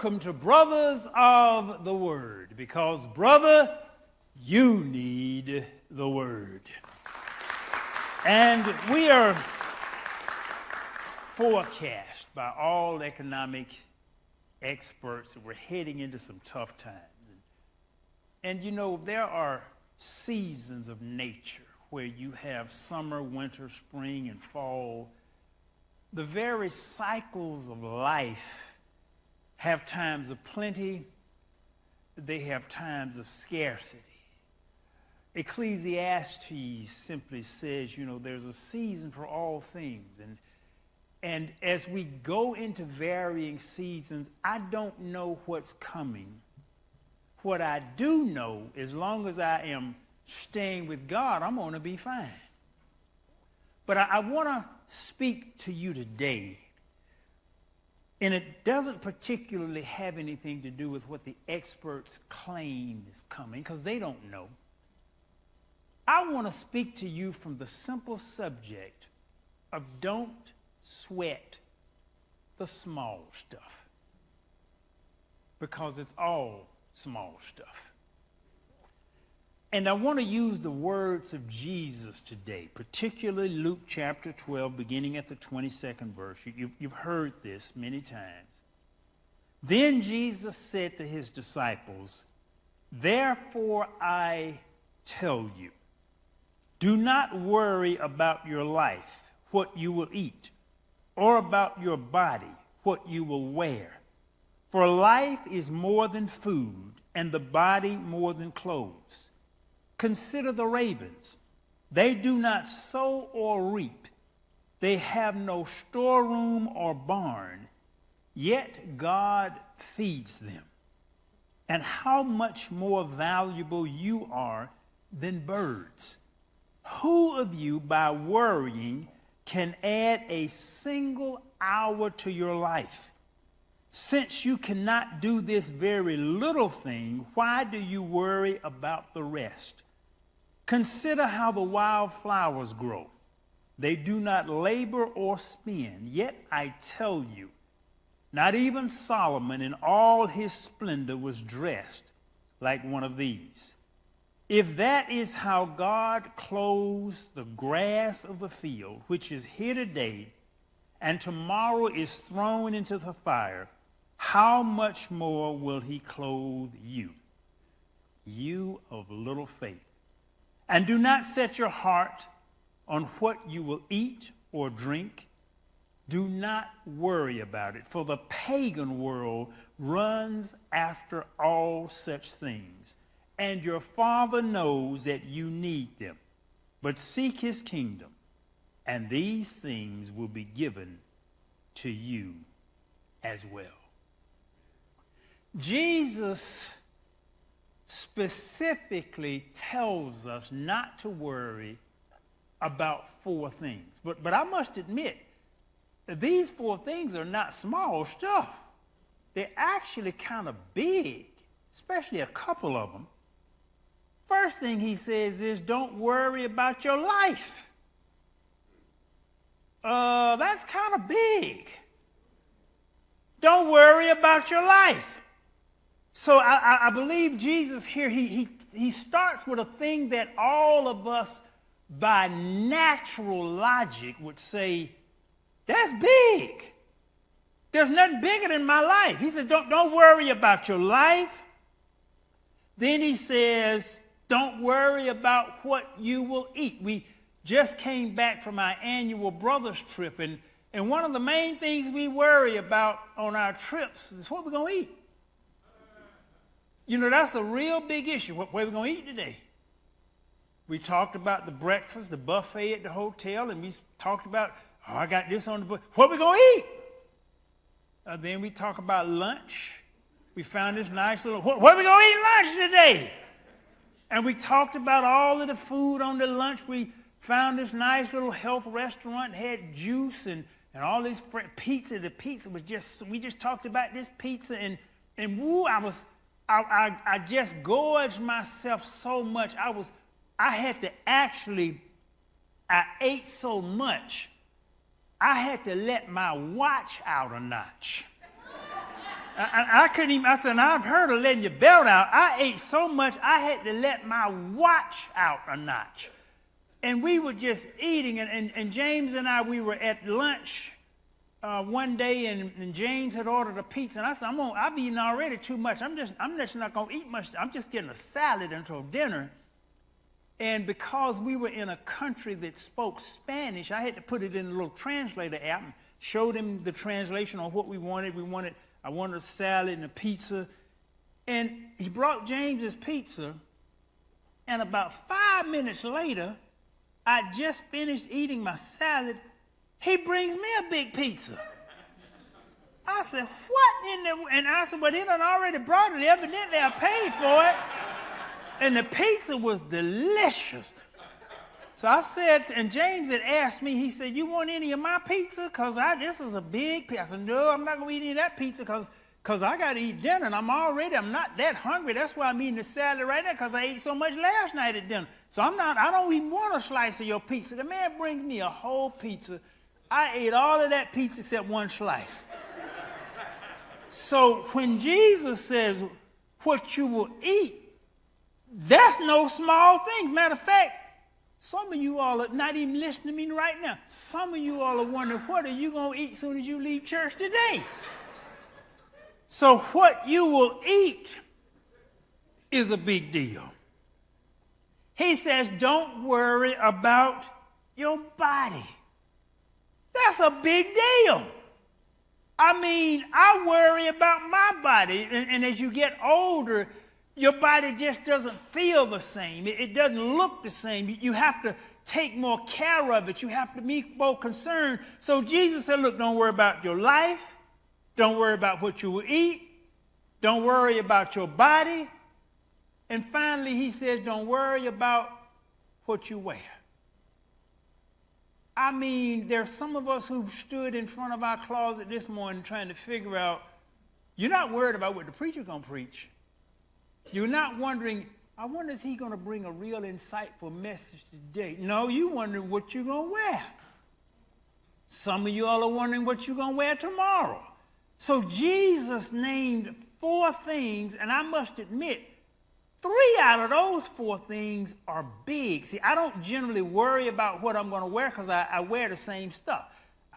welcome to Brothers of the Word, because, brother, you need the Word. And we are forecast by all economic experts that we're heading into some tough times. And you know, there are seasons of nature where you have summer, winter, spring, and fall. The very cycles of life have times of plenty, they have times of scarcity. Ecclesiastes simply says, you know, there's a season for all things. And as we go into varying seasons, I don't know what's coming. What I do know, as long as I am staying with God, I'm going to be fine. But I want to speak to you today, and it doesn't particularly have anything to do with what the experts claim is coming, because they don't know. I want to speak to you from the simple subject of don't sweat the small stuff, because it's all small stuff. And I want to use the words of Jesus today, particularly Luke chapter 12, beginning at the 22nd verse. You've heard this many times. Then Jesus said to his disciples, "Therefore I tell you, do not worry about your life, what you will eat, or about your body, what you will wear. For life is more than food, and the body more than clothes. Consider the ravens. They do not sow or reap. They have no storeroom or barn, yet God feeds them. And how much more valuable you are than birds. Who of you, by worrying, can add a single hour to your life? Since you cannot do this very little thing, why do you worry about the rest? Consider how the wild flowers grow. They do not labor or spin, yet I tell you, not even Solomon in all his splendor was dressed like one of these. If that is how God clothes the grass of the field, which is here today and tomorrow is thrown into the fire, how much more will he clothe you, you of little faith? And do not set your heart on what you will eat or drink. Do not worry about it, for the pagan world runs after all such things, and your Father knows that you need them. But seek his kingdom, and these things will be given to you as well." Jesus specifically tells us not to worry about four things. But I must admit, these four things are not small stuff. They're actually kind of big, especially a couple of them. First thing he says is, don't worry about your life. That's kind of big. Don't worry about your life. So I believe Jesus here, he starts with a thing that all of us by natural logic would say, that's big. There's nothing bigger than my life. He said, don't worry about your life. Then he says, don't worry about what you will eat. We just came back from our annual brothers trip, and one of the main things we worry about on our trips is what we're going to eat. You know, that's a real big issue. What are we going to eat today? We talked about the breakfast, the buffet at the hotel, and we talked about, I got this on the buffet. What are we going to eat? Then we talk about lunch. We found this nice little, what are we going to eat lunch today? And we talked about all of the food on the lunch. We found this nice little health restaurant, had juice and all this pizza. The pizza was just, we just talked about this pizza, and woo, I just gorged myself so much. I ate so much, I had to let my watch out a notch. I couldn't even, I said, I've heard of letting your belt out. I ate so much, I had to let my watch out a notch. And we were just eating, and James and I, we were at lunch one day, and James had ordered a pizza, and I said, I've eaten already too much. I'm just not going to eat much. I'm just getting a salad until dinner. And because we were in a country that spoke Spanish, I had to put it in a little translator app and showed him the translation on what we wanted. I wanted a salad and a pizza. And he brought James's pizza, and about 5 minutes later, I just finished eating my salad. He brings me a big pizza. I said, what in the... And I said, well, he done already brought it. Evidently, I paid for it. And the pizza was delicious. So I said, and James had asked me, he said, you want any of my pizza? Because this is a big pizza. I said, no, I'm not going to eat any of that pizza because I got to eat dinner, and I'm not that hungry. That's why I'm eating the salad right now, because I ate so much last night at dinner. So I don't even want a slice of your pizza. The man brings me a whole pizza. I ate all of that pizza except one slice. So when Jesus says what you will eat, that's no small things. Matter of fact, some of you all are not even listening to me right now. Some of you all are wondering, what are you going to eat as soon as you leave church today? So what you will eat is a big deal. He says, don't worry about your body. That's a big deal. I mean, I worry about my body, and as you get older, your body just doesn't feel the same. It doesn't look the same. You have to take more care of it. You have to be more concerned. So Jesus said, look, don't worry about your life. Don't worry about what you will eat. Don't worry about your body. And finally, he says, don't worry about what you wear. I mean, there's some of us who've stood in front of our closet this morning trying to figure out, you're not worried about what the preacher's going to preach. You're not wondering, I wonder, is he going to bring a real insightful message today? No, you're wondering what you're going to wear. Some of you all are wondering what you're going to wear tomorrow. So Jesus named 4 things, and I must admit, 3 out of those 4 things are big. See, I don't generally worry about what I'm going to wear because I wear the same stuff.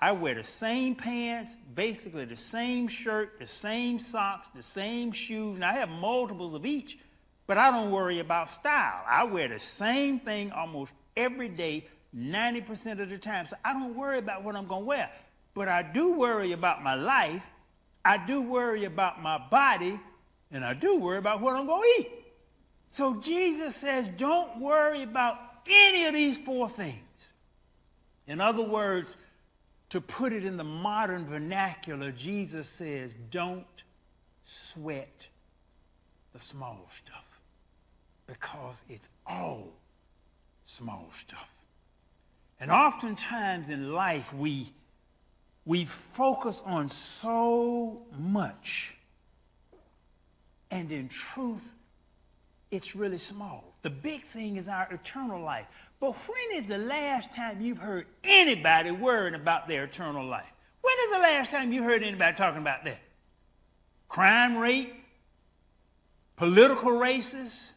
I wear the same pants, basically the same shirt, the same socks, the same shoes, and I have multiples of each, but I don't worry about style. I wear the same thing almost every day, 90% of the time, so I don't worry about what I'm going to wear. But I do worry about my life, I do worry about my body, and I do worry about what I'm going to eat. So Jesus says, don't worry about any of these 4 things. In other words, to put it in the modern vernacular, Jesus says, don't sweat the small stuff, because it's all small stuff. And oftentimes in life, we focus on so much, and in truth, it's really small. The big thing is our eternal life. But when is the last time you've heard anybody worrying about their eternal life? When is the last time you heard anybody talking about that? Crime rate, political races,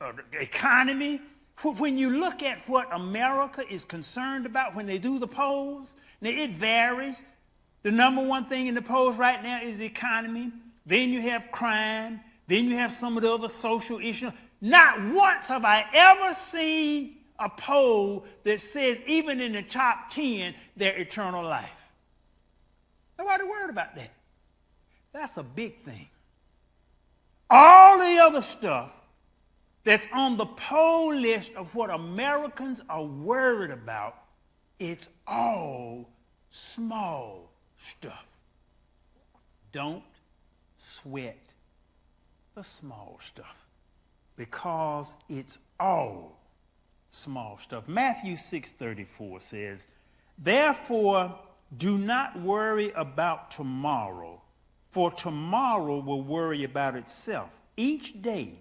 the economy. When you look at what America is concerned about when they do the polls, now it varies. The number one thing in the polls right now is the economy. Then you have crime. Then you have some of the other social issues. Not once have I ever seen a poll that says, even in the top 10, their eternal life. Nobody worried about that. That's a big thing. All the other stuff that's on the poll list of what Americans are worried about, it's all small stuff. Don't sweat the small stuff, because it's all small stuff. Matthew 6:34 says, therefore, do not worry about tomorrow, for tomorrow will worry about itself. Each day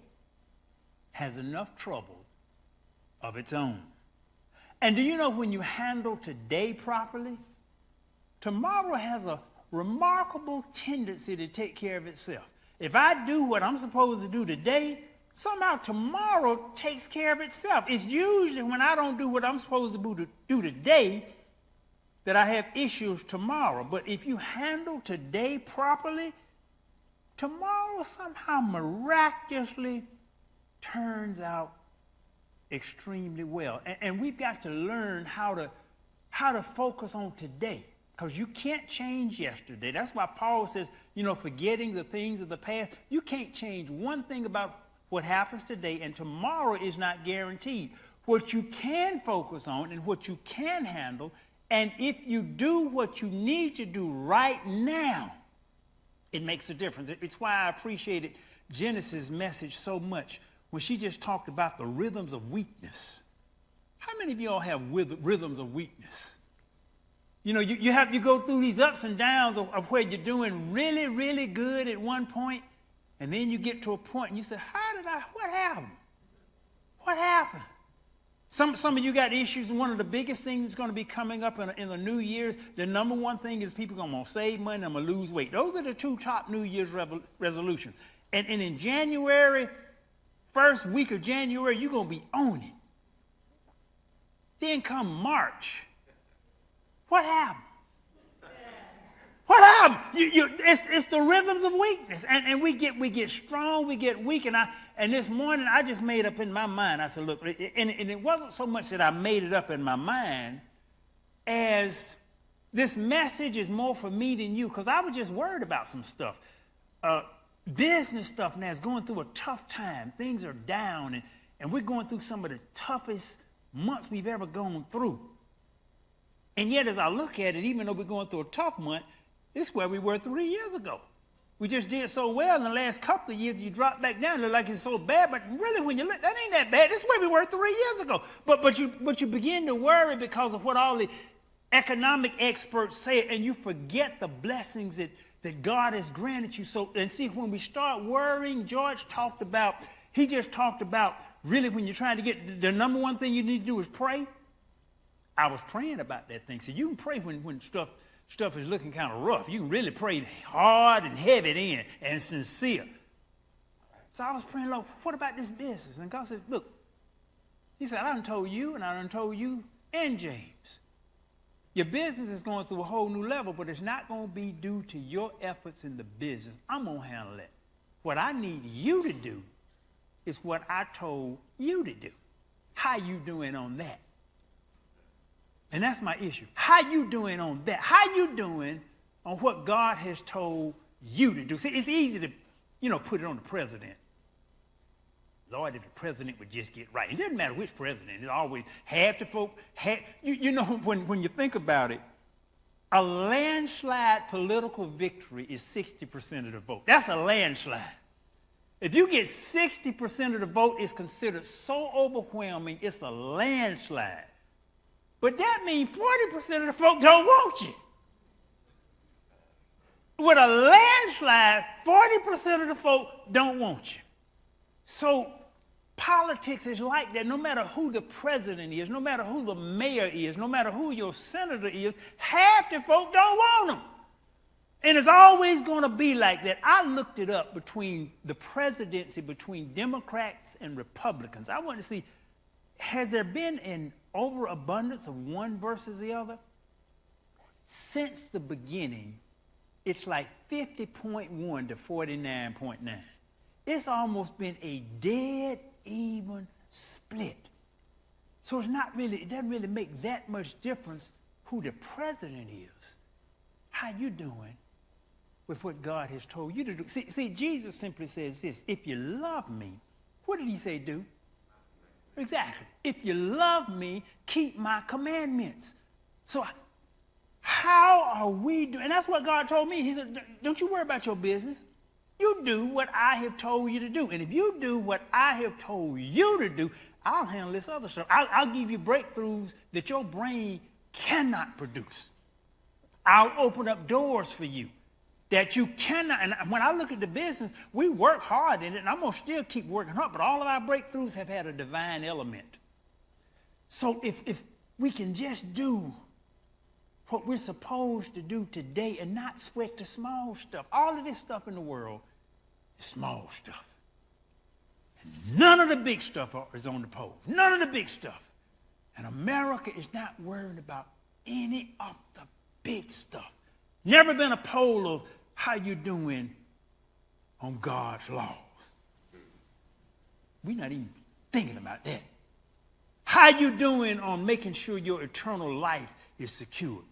has enough trouble of its own. And do you know, when you handle today properly, tomorrow has a remarkable tendency to take care of itself. If I do what I'm supposed to do today, somehow tomorrow takes care of itself. It's usually when I don't do what I'm supposed to do today that I have issues tomorrow. But if you handle today properly, tomorrow somehow miraculously turns out extremely well. And we've got to learn how to focus on today, because you can't change yesterday. That's why Paul says, forgetting the things of the past. You can't change one thing about what happens today, and tomorrow is not guaranteed. What you can focus on and what you can handle, and if you do what you need to do right now, it makes a difference. It's why I appreciated Genesis' message so much when she just talked about the rhythms of weakness. How many of y'all have rhythms of weakness? You go through these ups and downs of where you're doing really, really good at one point, and then you get to a point and you say, what happened? What happened? Some of you got issues, and one of the biggest things that's going to be coming up in the New Year's, the number one thing is people are going to save money, I'm going to lose weight. Those are the two top New Year's resolutions. And in January, first week of January, you're going to be on it. Then come March. What happened? What happened? It's the rhythms of weakness, and we get strong, we get weak, and this morning I just made up in my mind. I said, look, and it wasn't so much that I made it up in my mind as this message is more for me than you, because I was just worried about some stuff. Business stuff now is going through a tough time. Things are down, and we're going through some of the toughest months we've ever gone through. And yet, as I look at it, even though we're going through a tough month, it's where we were 3 years ago. We just did so well in the last couple of years, you drop back down, look like it's so bad, but really when you look, that ain't that bad. That's where we were 3 years ago. But you begin to worry because of what all the economic experts say, and you forget the blessings that God has granted you. So, and see, when we start worrying, George talked about really when you're trying to get, the number one thing you need to do is pray. I was praying about that thing. So you can pray when stuff is looking kind of rough. You can really pray hard and heavy then and sincere. So I was praying, Lord, what about this business? And God said, look, he said, I done told you, and I done told you and James. Your business is going through a whole new level, but it's not going to be due to your efforts in the business. I'm going to handle it. What I need you to do is what I told you to do. How you doing on that? And that's my issue. How you doing on that? How you doing on what God has told you to do? See, it's easy to, put it on the president. Lord, if the president would just get right. It doesn't matter which president. It's always half the folk. When you think about it, a landslide political victory is 60% of the vote. That's a landslide. If you get 60% of the vote, it's considered so overwhelming, it's a landslide. But that means 40% of the folk don't want you. With a landslide, 40% of the folk don't want you. So politics is like that. No matter who the president is, no matter who the mayor is, no matter who your senator is, half the folk don't want them. And it's always going to be like that. I looked it up between the presidency, between Democrats and Republicans. I want to see, has there been an overabundance of one versus the other? Since the beginning, it's like 50.1 to 49.9. It's almost been a dead even split. So it doesn't really make that much difference who the president is. How you doing with what God has told you to do? See, Jesus simply says this: if you love me, what did he say do? Exactly. If you love me, keep my commandments. So how are we doing? And that's what God told me. He said, don't you worry about your business. You do what I have told you to do. And if you do what I have told you to do, I'll handle this other stuff. I'll give you breakthroughs that your brain cannot produce. I'll open up doors for you that you cannot. And when I look at the business, we work hard in it, and I'm going to still keep working hard, but all of our breakthroughs have had a divine element. So if we can just do what we're supposed to do today and not sweat the small stuff. All of this stuff in the world is small stuff. And none of the big stuff is on the pole. None of the big stuff. And America is not worried about any of the big stuff. Never been a poll of how you doing on God's laws. We're not even thinking about that. How you doing on making sure your eternal life is secured?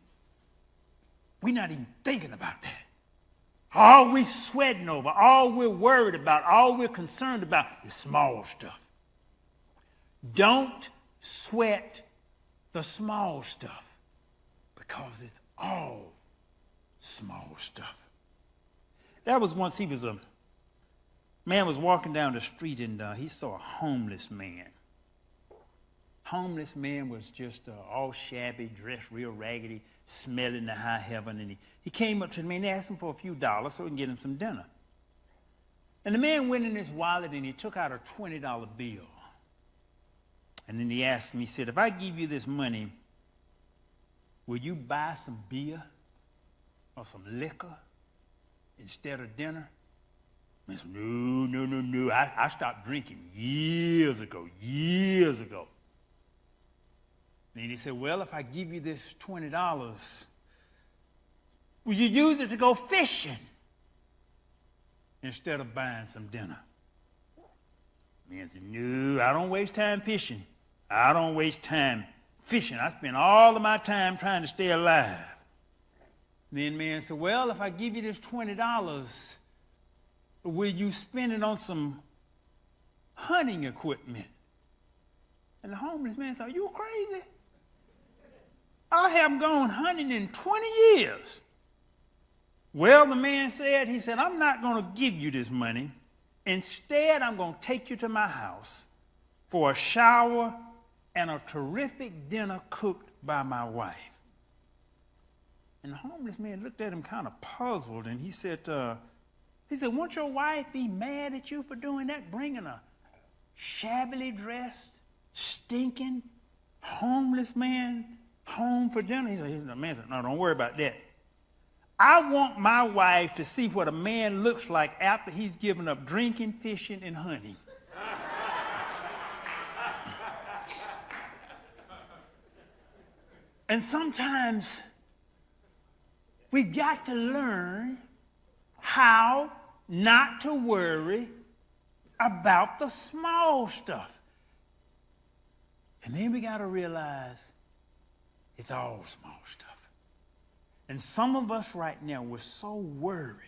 We're not even thinking about that. All we sweating over, all we're worried about, all we're concerned about is small stuff. Don't sweat the small stuff because it's all small stuff. There was once a man was walking down the street and he saw a homeless man. Homeless man was just all shabby, dressed real raggedy, smelling the high heaven. And he came up to the man and asked him for a few dollars so he can get him some dinner. And the man went in his wallet and he took out a $20 bill. And then he asked him, he said, if I give you this money, will you buy some beer or some liquor instead of dinner? I said, no. I stopped drinking years ago. And he said, well, if I give you this $20, will you use it to go fishing instead of buying some dinner? The man said, no, I don't waste time fishing. I don't waste time fishing. I spend all of my time trying to stay alive. Then the man said, well, if I give you this $20, will you spend it on some hunting equipment? And the homeless man said, are you crazy? I haven't gone hunting in 20 years. Well, the man said, he said, I'm not going to give you this money. Instead, I'm going to take you to my house for a shower and a terrific dinner cooked by my wife. And the homeless man looked at him kind of puzzled, and he said, won't your wife be mad at you for doing that, bringing a shabbily dressed, stinking, homeless man home for dinner? The man said, no, don't worry about that. I want my wife to see what a man looks like after he's given up drinking, fishing, and hunting. And sometimes we got to learn how not to worry about the small stuff. And then we got to realize it's all small stuff. And some of us right now, we're so worried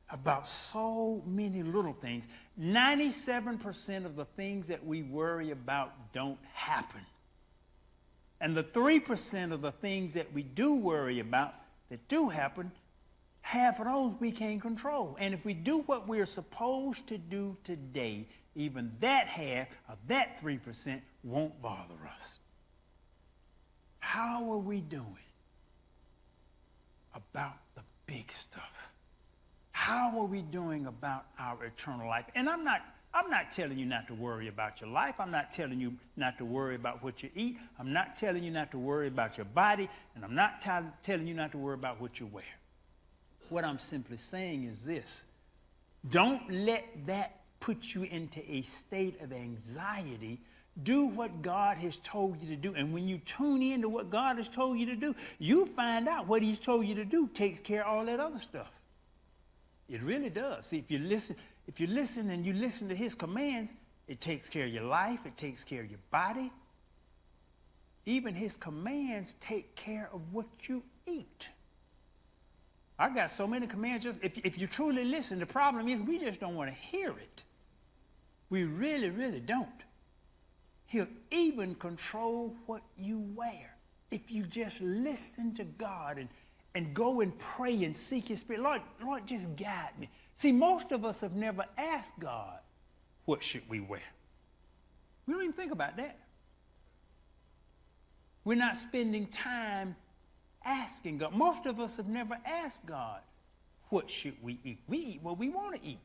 about so many little things. 97% of the things that we worry about don't happen. And the 3% of the things that we do worry about that do happen, half of those we can't control. And if we do what we're supposed to do today, even that half of that 3% won't bother us. How are we doing about the big stuff? How are we doing about our eternal life? And I'm not telling you not to worry about your life. I'm not telling you not to worry about what you eat. I'm not telling you not to worry about your body. And I'm not telling you not to worry about what you wear. What I'm simply saying is this. Don't let that put you into a state of anxiety. Do what God has told you to do. And when you tune into what God has told you to do, you find out what he's told you to do takes care of all that other stuff. It really does. See, if you listen and you listen to his commands, it takes care of your life. It takes care of your body. Even his commands take care of what you eat. I got so many commands. Just if you truly listen, the problem is we just don't want to hear it. We really, really don't. He'll even control what you wear. If you just listen to God and go and pray and seek his spirit. Lord, just guide me. See, most of us have never asked God, what should we wear? We don't even think about that. We're not spending time asking God. Most of us have never asked God, what should we eat? We eat what we want to eat.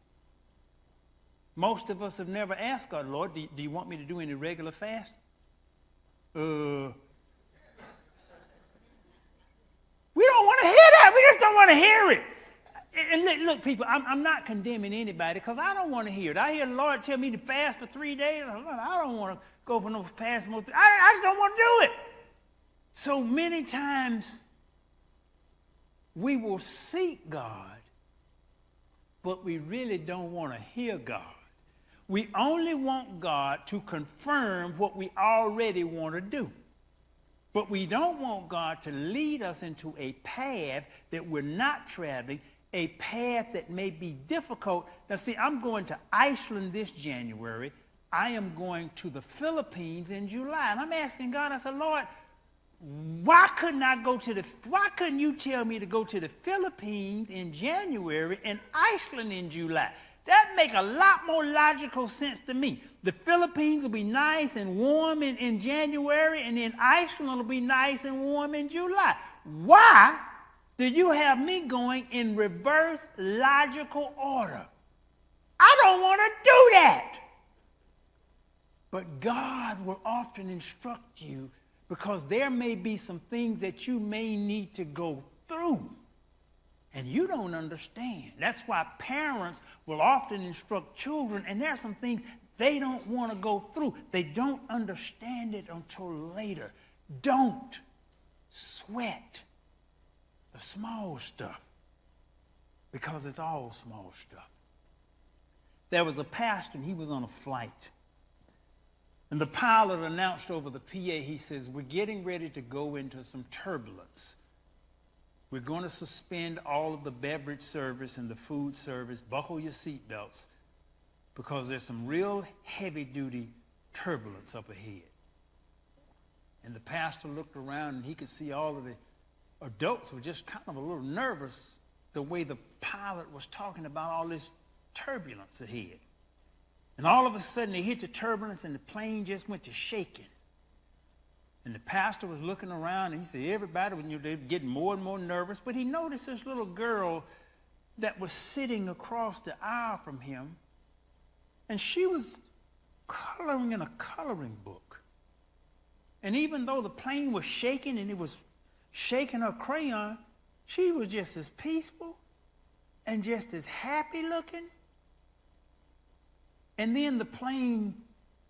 Most of us have never asked God, Lord, do you want me to do any regular fast? look, people, I'm not condemning anybody because I don't want to hear it. I hear the Lord tell me to fast for 3 days. I don't want to go for no fast. I just don't want to do it. So many times we will seek God, but we really don't want to hear God. We only want God to confirm what we already want to do. But we don't want God to lead us into a path that we're not traveling, a path that may be difficult. Now, see, I'm going to Iceland this January. I am going to the Philippines in July. And I'm asking God, I said, Lord, why couldn't you tell me to go to the Philippines in January and Iceland in July? That make a lot more logical sense to me. The Philippines will be nice and warm in January, and then Iceland will be nice and warm in July. Why do you have me going in reverse logical order? I don't want to do that. But God will often instruct you because there may be some things that you may need to go through. And you don't understand. That's why parents will often instruct children, and there are some things they don't want to go through. They don't understand it until later. Don't sweat the small stuff because it's all small stuff. There was a pastor, and he was on a flight. And the pilot announced over the PA, he says, we're getting ready to go into some turbulence. We're going to suspend all of the beverage service and the food service. Buckle your seatbelts because there's some real heavy-duty turbulence up ahead. And the pastor looked around and he could see all of the adults were just kind of a little nervous the way the pilot was talking about all this turbulence ahead. And all of a sudden they hit the turbulence and the plane just went to shaking. And the pastor was looking around, and he said, everybody, they were getting more and more nervous. But he noticed this little girl that was sitting across the aisle from him, and she was coloring in a coloring book. And even though the plane was shaking and it was shaking her crayon, she was just as peaceful and just as happy looking. And then the plane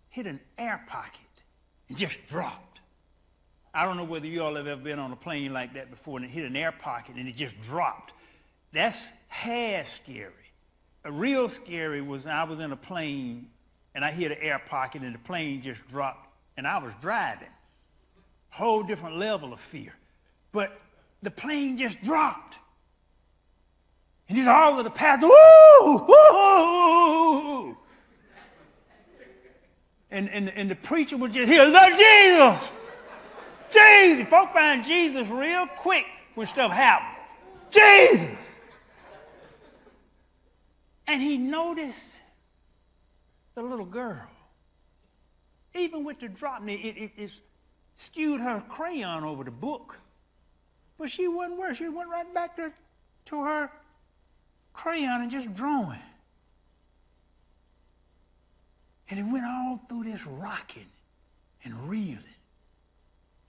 hit an air pocket and just dropped. I don't know whether you all have ever been on a plane like that before and it hit an air pocket and it just dropped. That's half scary. A real scary was I was in a plane and I hit an air pocket and the plane just dropped and I was driving. Whole different level of fear. But the plane just dropped. And just all of the passengers, woo, woo. And the preacher would just hear, Lord Jesus. Jesus. Folk find Jesus real quick when stuff happens. Jesus. And he noticed the little girl. Even with the drop, it skewed her crayon over the book. But she wasn't worse. She went right back to her crayon and just drawing. And it went all through this rocking and reeling.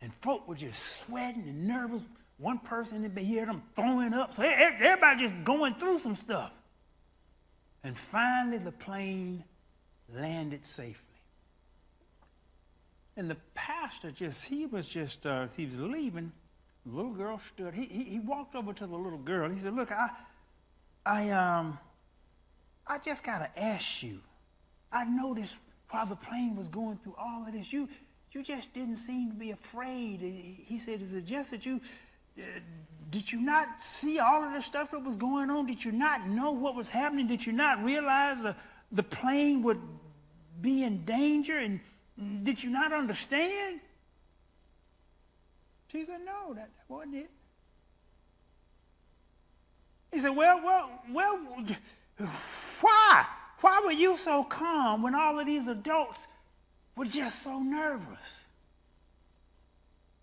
And folk were just sweating and nervous. One person had been hearing them throwing up. So everybody just going through some stuff. And finally the plane landed safely. And the pastor he was leaving. The little girl stood. He walked over to the little girl. He said, look, I just got to ask you. I noticed while the plane was going through all of this, you just didn't seem to be afraid. He said, is it just that did you not see all of the stuff that was going on? Did you not know what was happening? Did you not realize the plane would be in danger? And did you not understand? She said, no, that wasn't it. He said, well, why? Why were you so calm when all of these adults were just so nervous?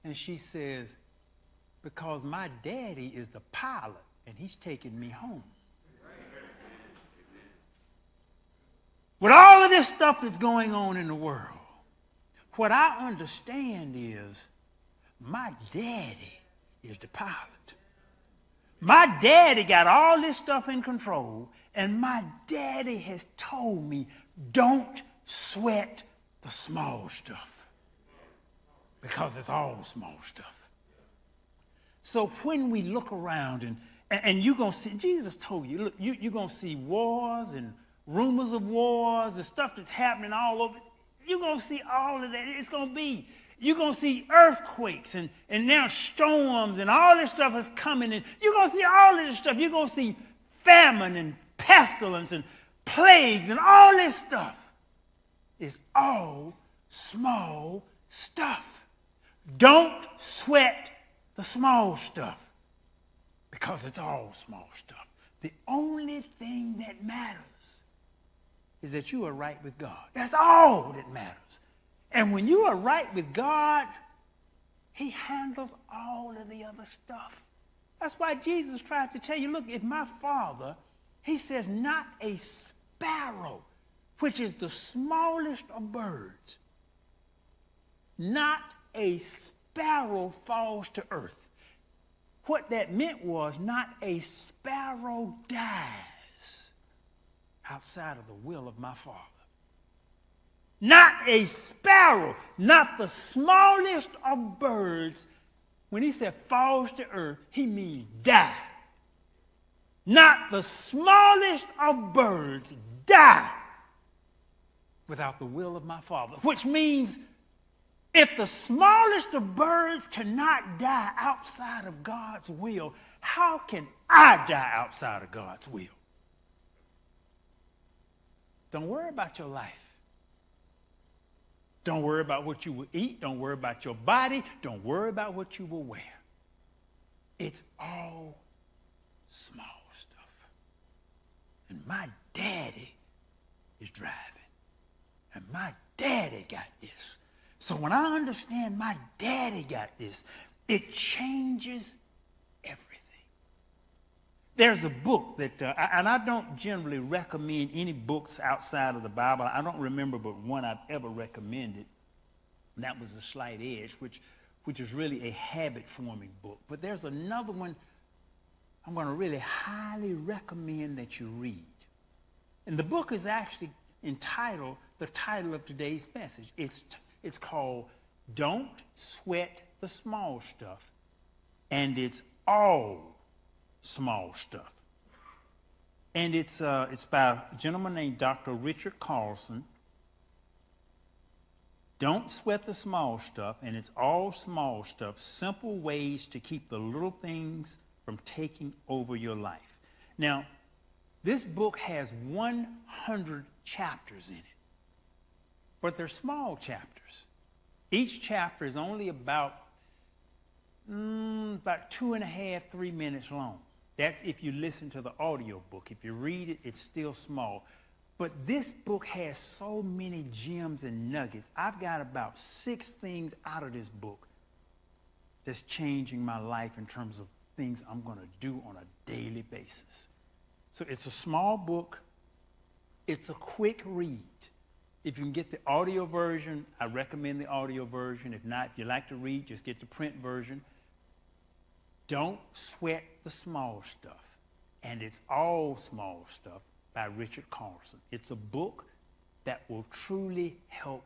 And she says, because my daddy is the pilot and he's taking me home. With all of this stuff that's going on in the world, what I understand is my daddy is the pilot. My daddy got all this stuff in control, and my daddy has told me, don't sweat the small stuff, because it's all small stuff. So when we look around and you're going to see, Jesus told you, look, you're going to see wars and rumors of wars and stuff that's happening all over. You're going to see all of that. It's going to be, you're going to see earthquakes and now storms and all this stuff is coming. And you're going to see all of this stuff. You're going to see famine and pestilence and plagues and all this stuff. It's all small stuff. Don't sweat the small stuff, because it's all small stuff. The only thing that matters is that you are right with God. That's all that matters. And when you are right with God, he handles all of the other stuff. That's why Jesus tried to tell you, look, if my Father, he says, not a sparrow, which is the smallest of birds, not a sparrow falls to earth. What that meant was not a sparrow dies outside of the will of my Father. Not a sparrow, not the smallest of birds. When he said falls to earth, he means die. Not the smallest of birds die without the will of my Father. Which means if the smallest of birds cannot die outside of God's will, how can I die outside of God's will? Don't worry about your life. Don't worry about what you will eat. Don't worry about your body. Don't worry about what you will wear. It's all small stuff. And my daddy is driving. And my daddy got this. So when I understand my daddy got this, it changes everything. There's a book that, and I don't generally recommend any books outside of the Bible. I don't remember but one I've ever recommended, and that was The Slight Edge, which is really a habit-forming book. But there's another one I'm going to really highly recommend that you read. And the book is actually entitled, the title of today's message. It's called Don't Sweat the Small Stuff, and it's all small stuff. And it's by a gentleman named Dr. Richard Carlson. Don't sweat the small stuff, and it's all small stuff. Simple ways to keep the little things from taking over your life. Now, this book has 100 chapters in it, but they're small chapters. Each chapter is only about 2.5, 3 minutes long. That's if you listen to the audio book. If you read it, it's still small. But this book has so many gems and nuggets. I've got about 6 things out of this book that's changing my life in terms of things I'm going to do on a daily basis. So it's a small book. It's a quick read. If you can get the audio version, I recommend the audio version. If not, if you like to read, just get the print version. Don't Sweat the Small Stuff. And it's all small stuff by Richard Carlson. It's a book that will truly help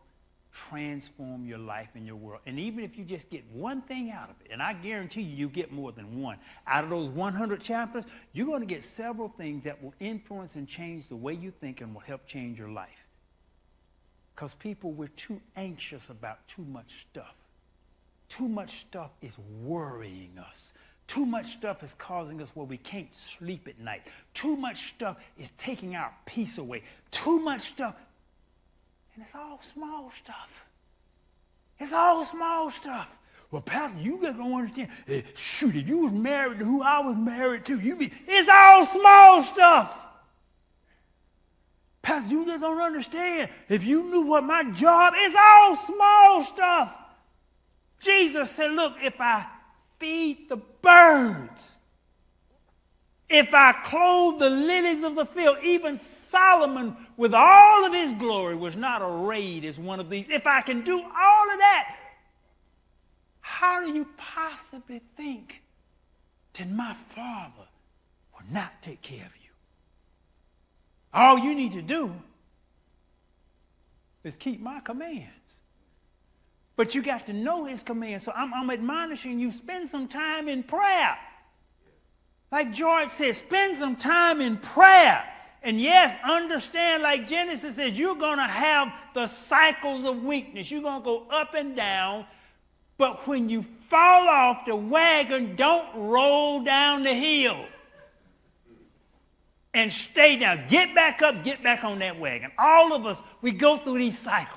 transform your life and your world. And even if you just get one thing out of it, and I guarantee you get more than one. Out of those 100 chapters, you're going to get several things that will influence and change the way you think and will help change your life. Because people, we're too anxious about too much stuff. Too much stuff is worrying us. Too much stuff is causing us where we can't sleep at night. Too much stuff is taking our peace away. Too much stuff. And it's all small stuff. It's all small stuff. Well, Pastor, you just don't understand. Shoot, if you was married to who I was married to, it's all small stuff. Pastor, you just don't understand. If you knew what my job is, all small stuff. Jesus said, look, if I feed the birds, if I clothe the lilies of the field, even Solomon with all of his glory was not arrayed as one of these. If I can do all of that, how do you possibly think then my Father will not take care of you. All you need to do is keep my commands. But you got to know his commands. So I'm admonishing you, spend some time in prayer. Like George said, spend some time in prayer. And yes, understand, like Genesis says, you're going to have the cycles of weakness. You're going to go up and down. But when you fall off the wagon, don't roll down the hill. And stay down. Get back up, get back on that wagon. All of us, we go through these cycles.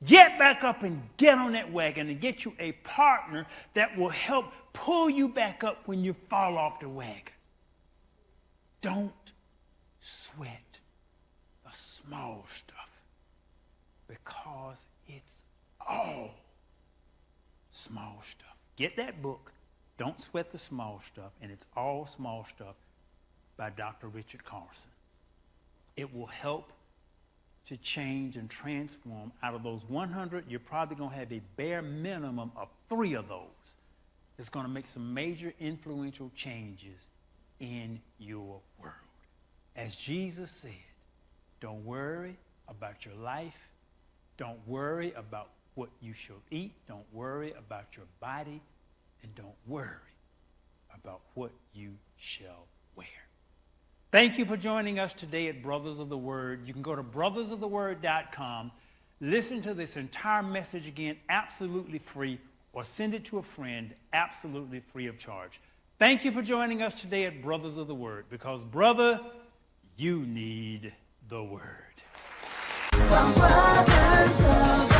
Get back up and get on that wagon and get you a partner that will help pull you back up when you fall off the wagon. Don't sweat the small stuff because it's all small stuff. Get that book, Don't Sweat the Small Stuff, and it's all small stuff by Dr. Richard Carson. It will help to change and transform. Out of those 100, you're probably going to have a bare minimum of 3 of those. It's going to make some major influential changes in your world. As Jesus said, don't worry about your life. Don't worry about what you shall eat. Don't worry about your body. And don't worry about what you shall wear. Thank you for joining us today at Brothers of the Word. You can go to brothersoftheword.com, listen to this entire message again absolutely free, or send it to a friend absolutely free of charge. Thank you for joining us today at Brothers of the Word, because, brother, you need the Word. From Brothers of